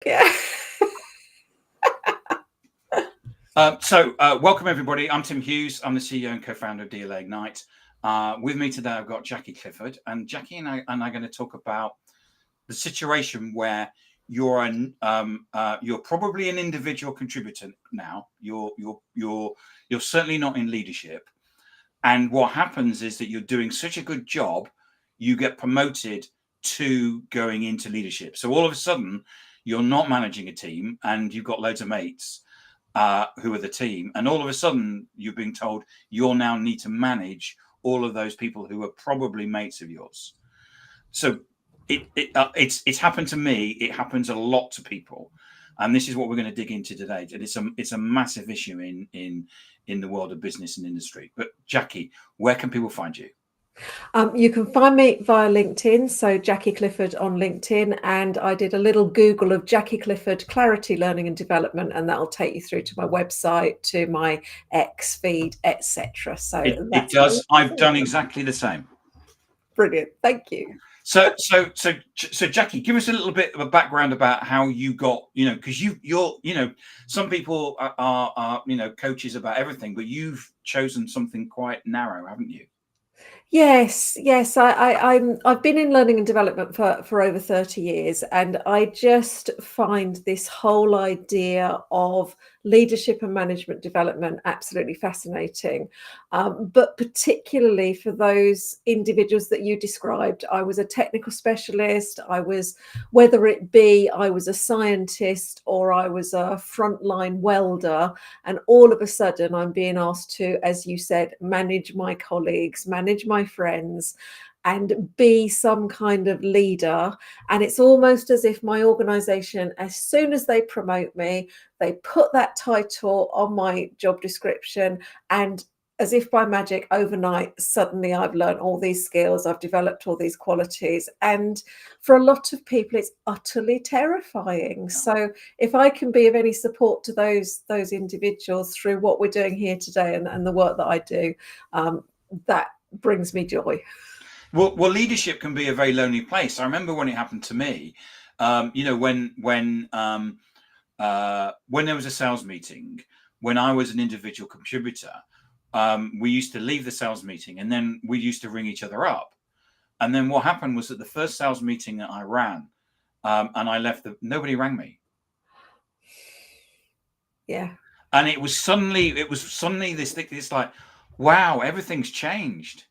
Yeah. Welcome everybody. I'm Tim Hughes. I'm the CEO and co-founder of DLA Ignite. With me today, I've got Jackie Clifford, and Jackie and I are going to talk about the situation where you're probably an individual contributor now. You're certainly not in leadership, and what happens is that you're doing such a good job, you get promoted to going into leadership. So all of a sudden, you're not managing a team, and you've got loads of mates who are the team, and all of a sudden you're being told you'll now need to manage all of those people who are probably mates of yours. So it's happened to me. It happens a lot to people, and this is what we're going to dig into today. And it's a massive issue in the world of business and industry. But Jackie, where can people find you? You can find me via LinkedIn, so Jackie Clifford on LinkedIn, and I did a little Google of Jackie Clifford Clarity Learning and Development, and that'll take you through to my website, to my X feed, etc. So it does. I've done exactly the same. Brilliant, thank you. So Jackie, give us a little bit of a background about how you got, because you're some people are coaches about everything, but you've chosen something quite narrow, haven't you? Yes. I've been in learning and development for over 30 years, and I just find this whole idea of leadership and management development absolutely fascinating. But particularly for those individuals that you described, I was a technical specialist. Whether it be I was a scientist or I was a frontline welder, and all of a sudden I'm being asked to, as you said, manage my colleagues, manage my friends, and be some kind of leader. And it's almost as if my organization, as soon as they promote me, they put that title on my job description, and as if by magic, overnight, suddenly I've learned all these skills, I've developed all these qualities. And for a lot of people, it's utterly terrifying. So if I can be of any support to those individuals through what we're doing here today and the work that I do, that brings me joy. Well, leadership can be a very lonely place. I remember when it happened to me. When there was a sales meeting, when I was an individual contributor, we used to leave the sales meeting and then we used to ring each other up. And then what happened was that the first sales meeting that I ran, and I left, nobody rang me. Yeah. And it was suddenly this thing. It's like, wow, everything's changed.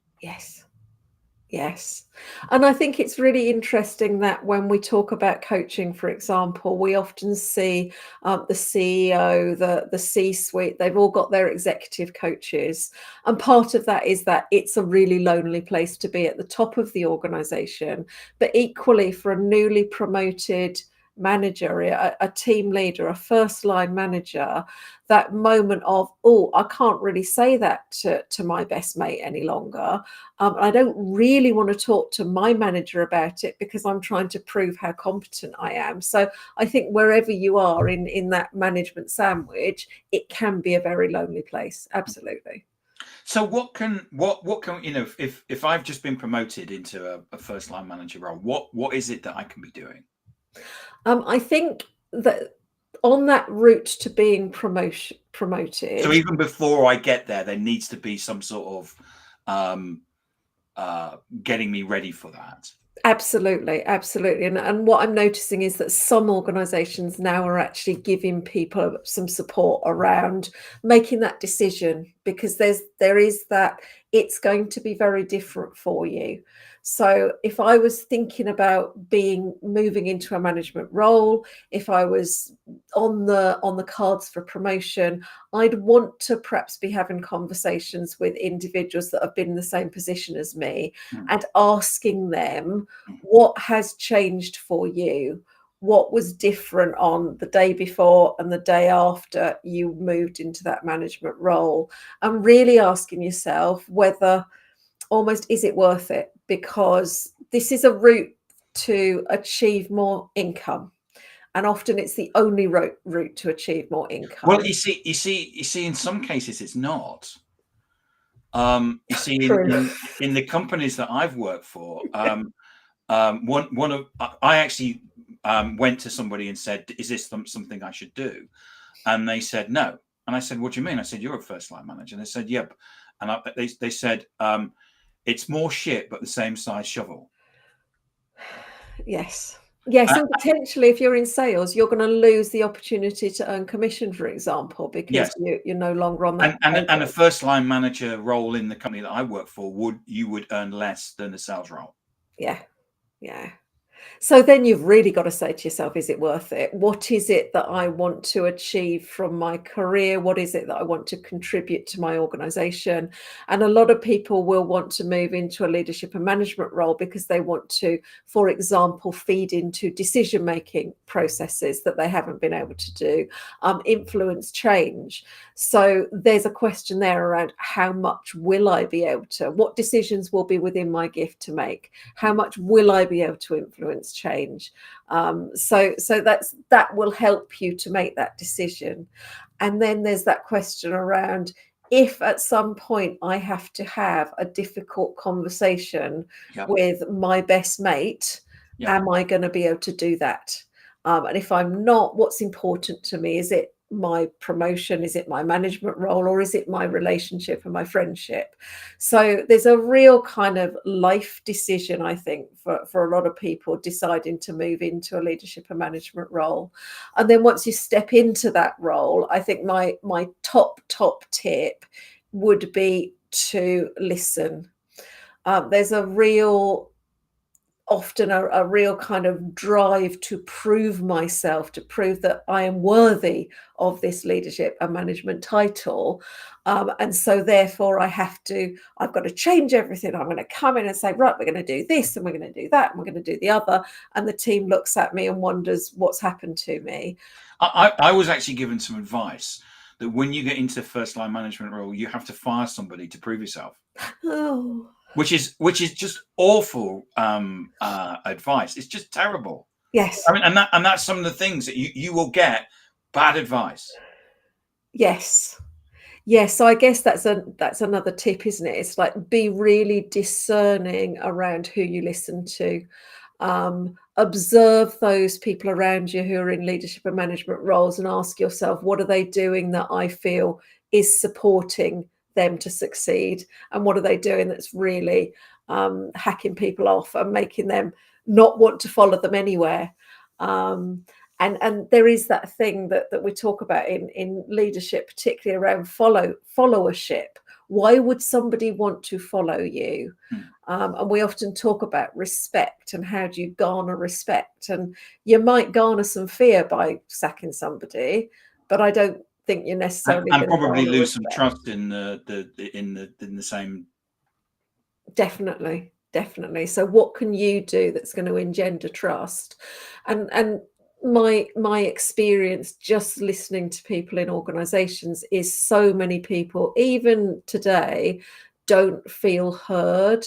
Yes. And I think it's really interesting that when we talk about coaching, for example, we often see the CEO, the C-suite, they've all got their executive coaches. And part of that is that it's a really lonely place to be at the top of the organization. But equally, for a newly promoted manager, a team leader, a first line manager, that moment of, oh, I can't really say that to my best mate any longer. I don't really want to talk to my manager about it because I'm trying to prove how competent I am. So I think wherever you are in that management sandwich, it can be a very lonely place. Absolutely. So what can if I've just been promoted into a first line manager role, what is it that I can be doing? I think that on that route to being promoted. So even before I get there needs to be some sort of getting me ready for that. Absolutely. And what I'm noticing is that some organizations now are actually giving people some support around making that decision, because there is that it's going to be very different for you. So if I was thinking about moving into a management role, if I was on the cards for promotion, I'd want to perhaps be having conversations with individuals that have been in the same position as me and asking them, what has changed for you? What was different on the day before and the day after you moved into that management role? And really asking yourself whether almost, is it worth it? Because this is a route to achieve more income. And often it's the only route to achieve more income. Well, you see, in some cases it's not. You see, in the companies that I've worked for, I actually went to somebody and said, is this something I should do? And they said no. And I said, what do you mean? I said, you're a first line manager. And they said, yep. And they said, it's more shit, but the same size shovel. Yes. Yes, and potentially if you're in sales, you're going to lose the opportunity to earn commission, for example, because you're no longer on that. And a first line manager role in the company that I work for you would earn less than a sales role. Yeah. Yeah. So then you've really got to say to yourself, is it worth it? What is it that I want to achieve from my career? What is it that I want to contribute to my organization? And a lot of people will want to move into a leadership and management role because they want to, for example, feed into decision-making processes that they haven't been able to do, influence change. So there's a question there around how much will I be able to, what decisions will be within my gift to make? How much will I be able to influence change? So that will help you to make that decision. And then there's that question around, if at some point I have to have a difficult conversation with my best mate, am I going to be able to do that? And if I'm not, what's important to me? Is it my promotion? Is it my management role? Or is it my relationship and my friendship? So there's a real kind of life decision, I think, for a lot of people deciding to move into a leadership and management role. And then once you step into that role, I think my top tip would be to listen. There's often a real kind of drive to prove myself, to prove that I am worthy of this leadership and management title. And so therefore I've got to change everything. I'm going to come in and say, right, we're going to do this and we're going to do that and we're going to do the other. And the team looks at me and wonders what's happened to me. I was actually given some advice that when you get into first line management role, you have to fire somebody to prove yourself. Oh. Which is just awful advice. It's just terrible. Yes. I mean, and that's some of the things that you will get bad advice. Yes. Yes. So I guess that's another tip, isn't it? It's like, be really discerning around who you listen to. Observe those people around you who are in leadership and management roles and ask yourself, what are they doing that I feel is supporting them to succeed, and what are they doing that's really hacking people off and making them not want to follow them anywhere. And there is that thing that we talk about in leadership, particularly around followership. Why would somebody want to follow you? And we often talk about respect and how do you garner respect, and you might garner some fear by sacking somebody, but I don't think you're necessarily and probably lose some trust in the same. Definitely. So what can you do that's going to engender trust? And my experience just listening to people in organizations is so many people even today don't feel heard.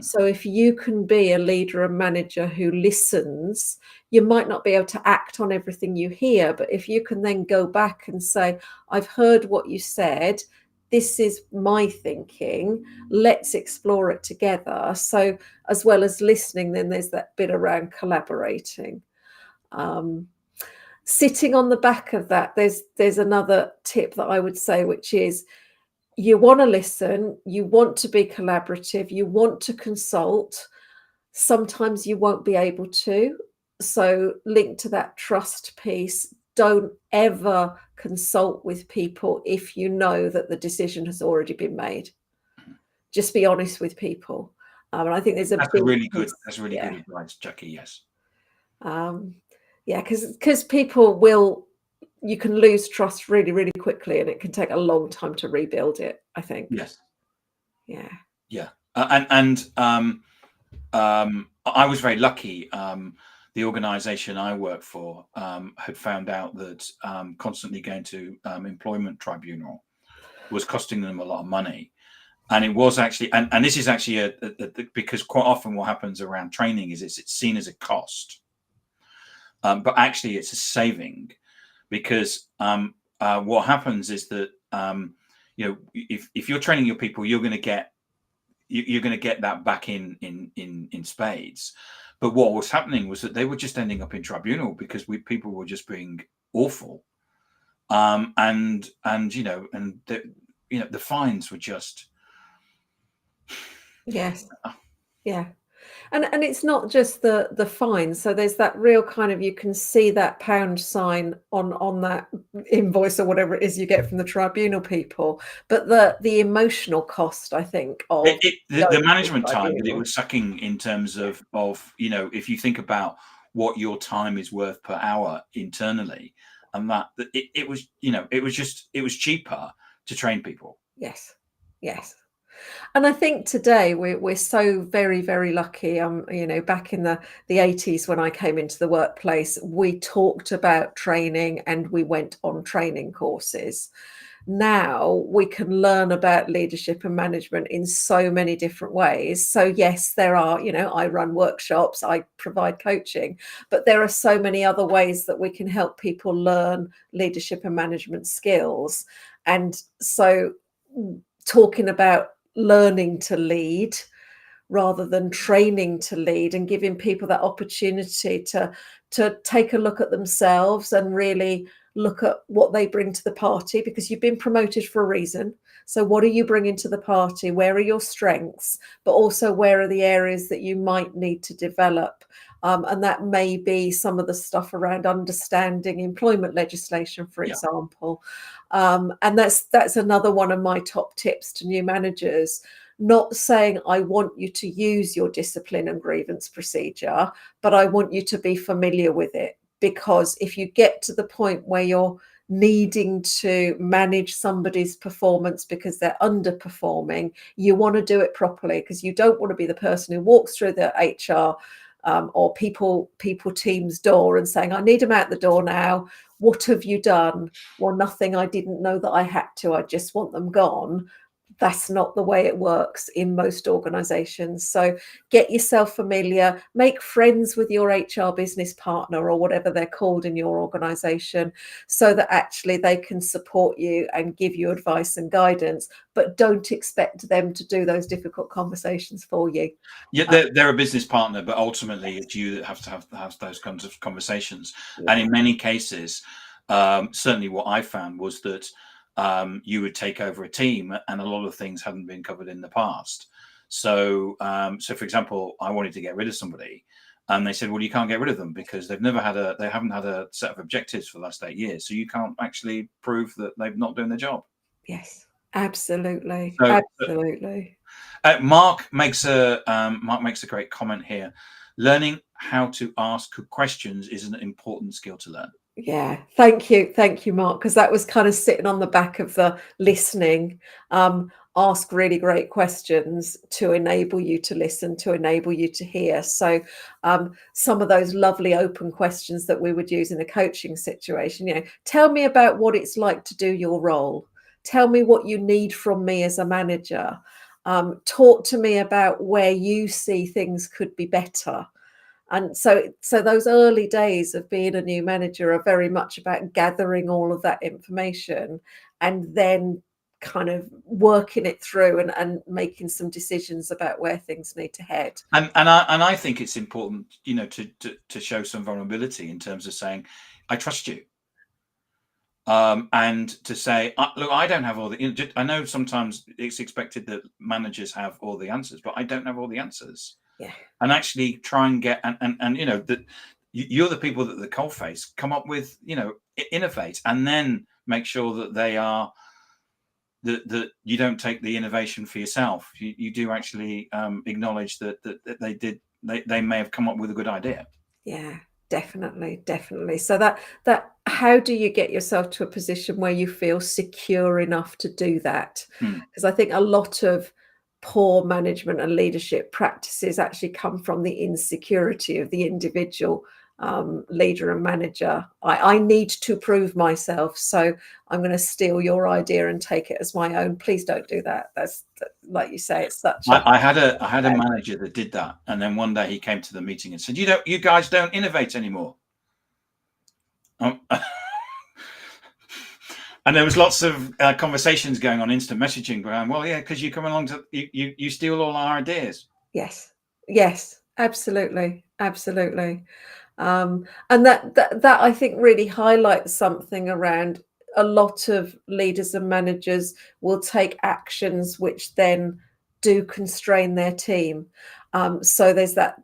So if you can be a leader and manager who listens, you might not be able to act on everything you hear, but if you can then go back and say, I've heard what you said, this is my thinking, let's explore it together. So as well as listening, then there's that bit around collaborating. Sitting on the back of that, there's another tip that I would say, which is, you want to listen, you want to be collaborative, you want to consult. Sometimes you won't be able to. So linked to that trust piece, don't ever consult with people if you know that the decision has already been made. Just be honest with people. And I think there's that's really good advice, Jackie. Yes. Because people you can lose trust really, really quickly, and it can take a long time to rebuild it, I think. Yes. Yeah. Yeah. I was very lucky. The organization I work for had found out that constantly going to employment tribunal was costing them a lot of money. And it was actually, and this is actually because quite often what happens around training is it's seen as a cost. But actually it's a saving, because what happens is that if you're training your people, you're going to get that back in spades. But what was happening was that they were just ending up in tribunal because people were just being awful. And the fines were just. Yes. Yeah. And it's not just the fine. So there's that real kind of, you can see that pound sign on that invoice or whatever it is you get from the tribunal people. But the emotional cost, I think, of The management going to time that it tribunal. was sucking in terms of if you think about what your time is worth per hour internally, and that it was cheaper to train people. Yes. Yes. And I think today we're so very, very lucky. Back in the 80s when I came into the workplace, we talked about training and we went on training courses. Now we can learn about leadership and management in so many different ways. So yes, there are, I run workshops, I provide coaching, but there are so many other ways that we can help people learn leadership and management skills. And so talking about learning to lead rather than training to lead, and giving people that opportunity to take a look at themselves and really look at what they bring to the party, because you've been promoted for a reason. So what are you bringing to the party? Where are your strengths? But also, where are the areas that you might need to develop? And that may be some of the stuff around understanding employment legislation, for example. And that's another one of my top tips to new managers. Not saying I want you to use your discipline and grievance procedure, but I want you to be familiar with it. Because if you get to the point where you're needing to manage somebody's performance because they're underperforming, you want to do it properly, because you don't want to be the person who walks through the HR or people team's door and saying, I need them out the door now. What have you done? Well, nothing. I didn't know that I had to. I just want them gone. That's not the way it works in most organizations. So get yourself familiar, make friends with your HR business partner or whatever they're called in your organization, so that actually they can support you and give you advice and guidance, but don't expect them to do those difficult conversations for you. Yeah, they're a business partner, but ultimately it's you that have to have those kinds of conversations. Yeah. And in many cases, certainly what I found was that you would take over a team, and a lot of things hadn't been covered in the past. So, for example, I wanted to get rid of somebody, and they said, "Well, you can't get rid of them because they haven't had a set of objectives for the last 8 years, so you can't actually prove that they're not doing their job." Yes, absolutely, So, absolutely. Mark makes a great comment here. Learning how to ask questions is an important skill to learn. Yeah, thank you, Mark, because that was kind of sitting on the back of the listening. Ask really great questions to enable you to listen, to enable you to hear. So some of those lovely open questions that we would use in a coaching situation, tell me about what it's like to do your role. Tell me what you need from me as a manager. Talk to me about where you see things could be better. And so those early days of being a new manager are very much about gathering all of that information and then kind of working it through and making some decisions about where things need to head. And I think it's important, to show some vulnerability in terms of saying, I trust you. And to say, look, I don't have all the. I know sometimes it's expected that managers have all the answers, but I don't have all the answers. Yeah. And actually try and get and that you're the people that the coalface come up with, innovate, and then make sure that they are that you don't take the innovation for yourself. You do actually acknowledge that they may have come up with a good idea. Yeah, definitely. So that how do you get yourself to a position where you feel secure enough to do that? Because I think a lot of poor management and leadership practices actually come from the insecurity of the individual leader and manager. I need to prove myself, so I'm going to steal your idea and take it as my own. Please don't do that. That's like you say, it's such a. I had a manager that did that, and then one day he came to the meeting and said, "You guys don't innovate anymore." And there was lots of conversations going on, instant messaging going, well, yeah, because you come along to you steal all our ideas. Yes, Absolutely, absolutely. And that I think really highlights something around a lot of leaders and managers will take actions which then do constrain their team. So there's that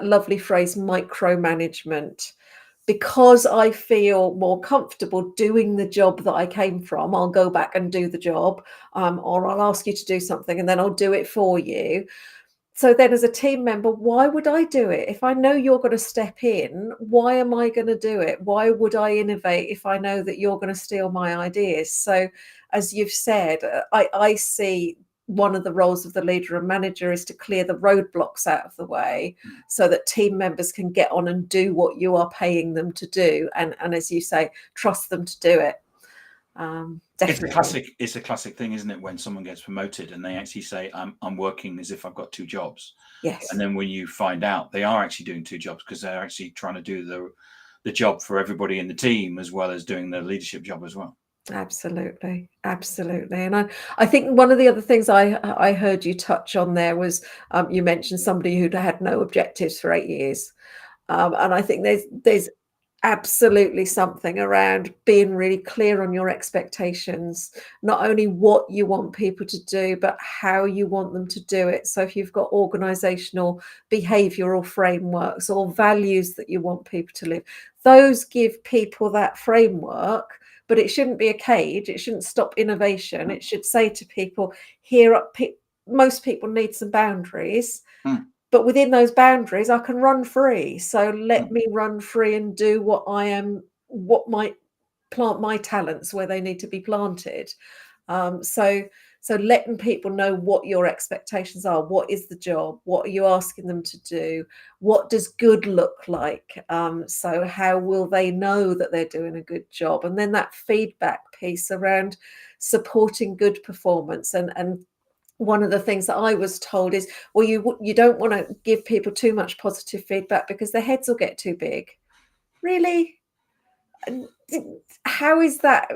lovely phrase micromanagement. Because I feel more comfortable doing the job that I came from, I'll go back and do the job, or I'll ask you to do something and then I'll do it for you. So then as a team member, why would I do it? If I know you're going to step in, why am I going to do it? Why would I innovate if I know that you're going to steal my ideas? So as you've said, I see one of the roles of the leader and manager is to clear the roadblocks out of the way so that team members can get on and do what you are paying them to do. And as you say, trust them to do it. Definitely. It's a classic thing, isn't it? When someone gets promoted and they actually say, I'm working as if I've got two jobs. Yes. And then when you find out they are actually doing two jobs because they're actually trying to do the job for everybody in the team as well as doing the leadership job as well. Absolutely, absolutely. And I think one of the other things I heard you touch on there was you mentioned somebody who'd had no objectives for 8 years. And I think there's absolutely something around being really clear on your expectations, not only what you want people to do, but how you want them to do it. So if you've got organizational behavioral frameworks or values that you want people to live, those give people that framework. But it shouldn't be a cage. It shouldn't stop innovation. It should say to people, most people need some boundaries. But within those boundaries, I can run free. So let me run free and do what might plant my talents where they need to be planted. So letting people know what your expectations are. What is the job? What are you asking them to do? What does good look like? So how will they know that they're doing a good job? And then that feedback piece around supporting good performance. And one of the things that I was told is, well, you don't want to give people too much positive feedback because their heads will get too big. Really? How is that?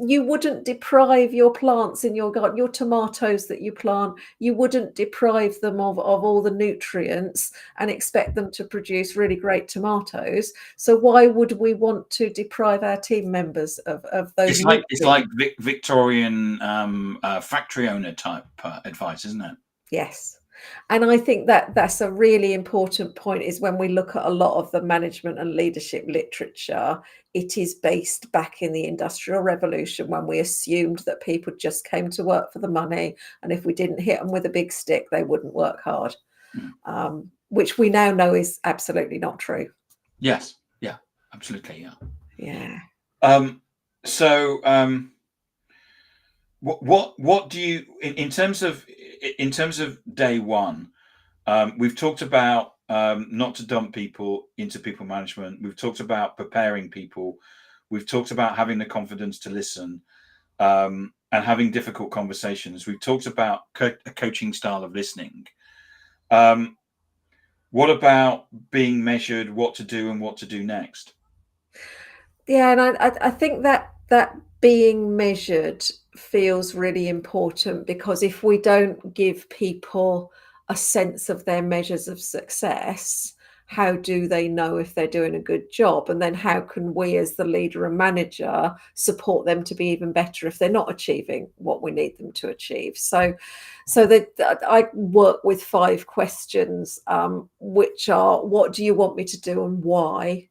You wouldn't deprive your plants in your garden, your tomatoes that you plant, you wouldn't deprive them of all the nutrients and expect them to produce really great tomatoes. So why would we want to deprive our team members of those nutrients? It's like Victorian factory owner type advice, isn't it? Yes. And I think that's a really important point, is when we look at a lot of the management and leadership literature, it is based back in the Industrial Revolution when we assumed that people just came to work for the money. And if we didn't hit them with a big stick, they wouldn't work hard, which we now know is absolutely not true. Yes. Yeah, absolutely. Yeah. Yeah. What do you, in terms of day one, we've talked about not to dump people into people management. We've talked about preparing people. We've talked about having the confidence to listen and having difficult conversations. We've talked about a coaching style of listening. What about being measured, what to do and what to do next? Yeah, and I think that being measured feels really important, because if we don't give people a sense of their measures of success, how do they know if they're doing a good job? And then how can we as the leader and manager support them to be even better if they're not achieving what we need them to achieve? So that I work with 5 questions, which are, what do you want me to do and why?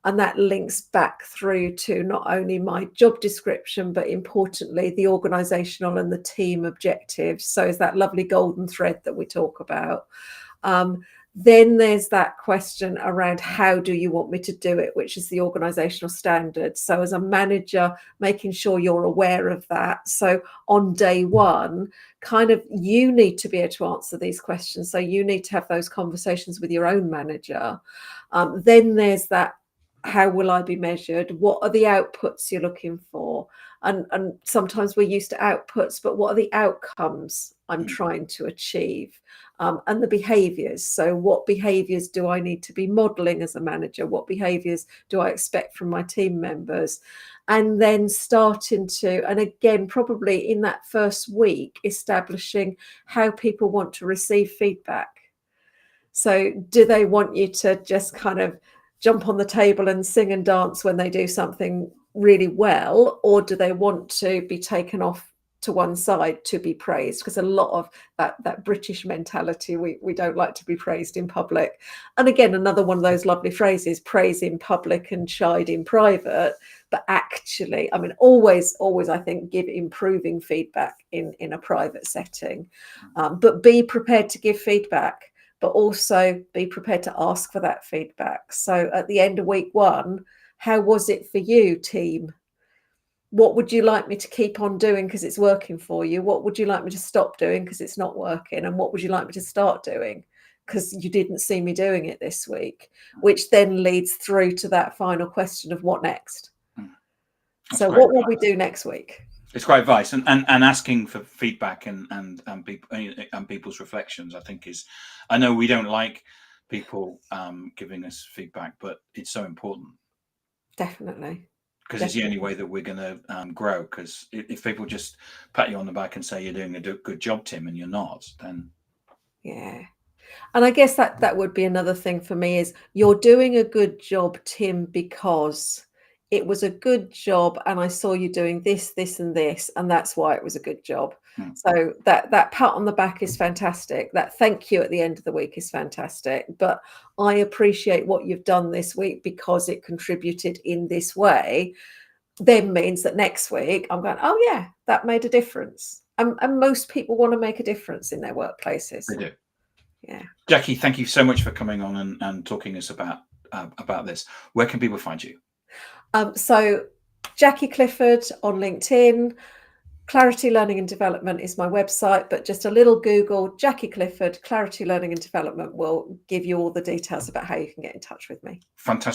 And that links back through to not only my job description, but importantly, the organizational and the team objectives. So is that lovely golden thread that we talk about. Then there's that question around, how do you want me to do it, which is the organizational standard. So as a manager, making sure you're aware of that. So on day one, kind of, you need to be able to answer these questions. So you need to have those conversations with your own manager. Then there's that, how will I be measured? What are the outputs you're looking for? And sometimes we're used to outputs, but what are the outcomes I'm trying to achieve? And the behaviors. So what behaviors do I need to be modeling as a manager? What behaviors do I expect from my team members? And then starting to, and again, probably in that first week, establishing how people want to receive feedback. So do they want you to just kind of jump on the table and sing and dance when they do something really well, or do they want to be taken off to one side to be praised? Because a lot of that British mentality, we don't like to be praised in public. And again, another one of those lovely phrases, praise in public and chide in private. But actually, I mean, always, I think, give improving feedback in a private setting. But be prepared to give feedback, but also be prepared to ask for that feedback. So at the end of week 1, how was it for you, team? What would you like me to keep on doing because it's working for you? What would you like me to stop doing because it's not working? And what would you like me to start doing because you didn't see me doing it this week? Which then leads through to that final question of what next? So what will we do next week? It's great advice, and asking for feedback and people's reflections, I think is, I know we don't like people giving us feedback, but it's so important. Definitely. Because it's the only way that we're going to grow. Because if people just pat you on the back and say you're doing a good job, Tim, and you're not, then yeah. And I guess that would be another thing for me is you're doing a good job, Tim, because it was a good job and I saw you doing this, this, and this, and that's why it was a good job. So that pat on the back is fantastic. That thank you at the end of the week is fantastic. But I appreciate what you've done this week because it contributed in this way. Then means that next week I'm going, oh yeah, that made a difference. And most people want to make a difference in their workplaces. They do. Yeah. Jackie, thank you so much for coming on and talking us about this. Where can people find you? So Jackie Clifford on LinkedIn. Clarity Learning and Development is my website, but just a little Google Jackie Clifford, Clarity Learning and Development will give you all the details about how you can get in touch with me. Fantastic.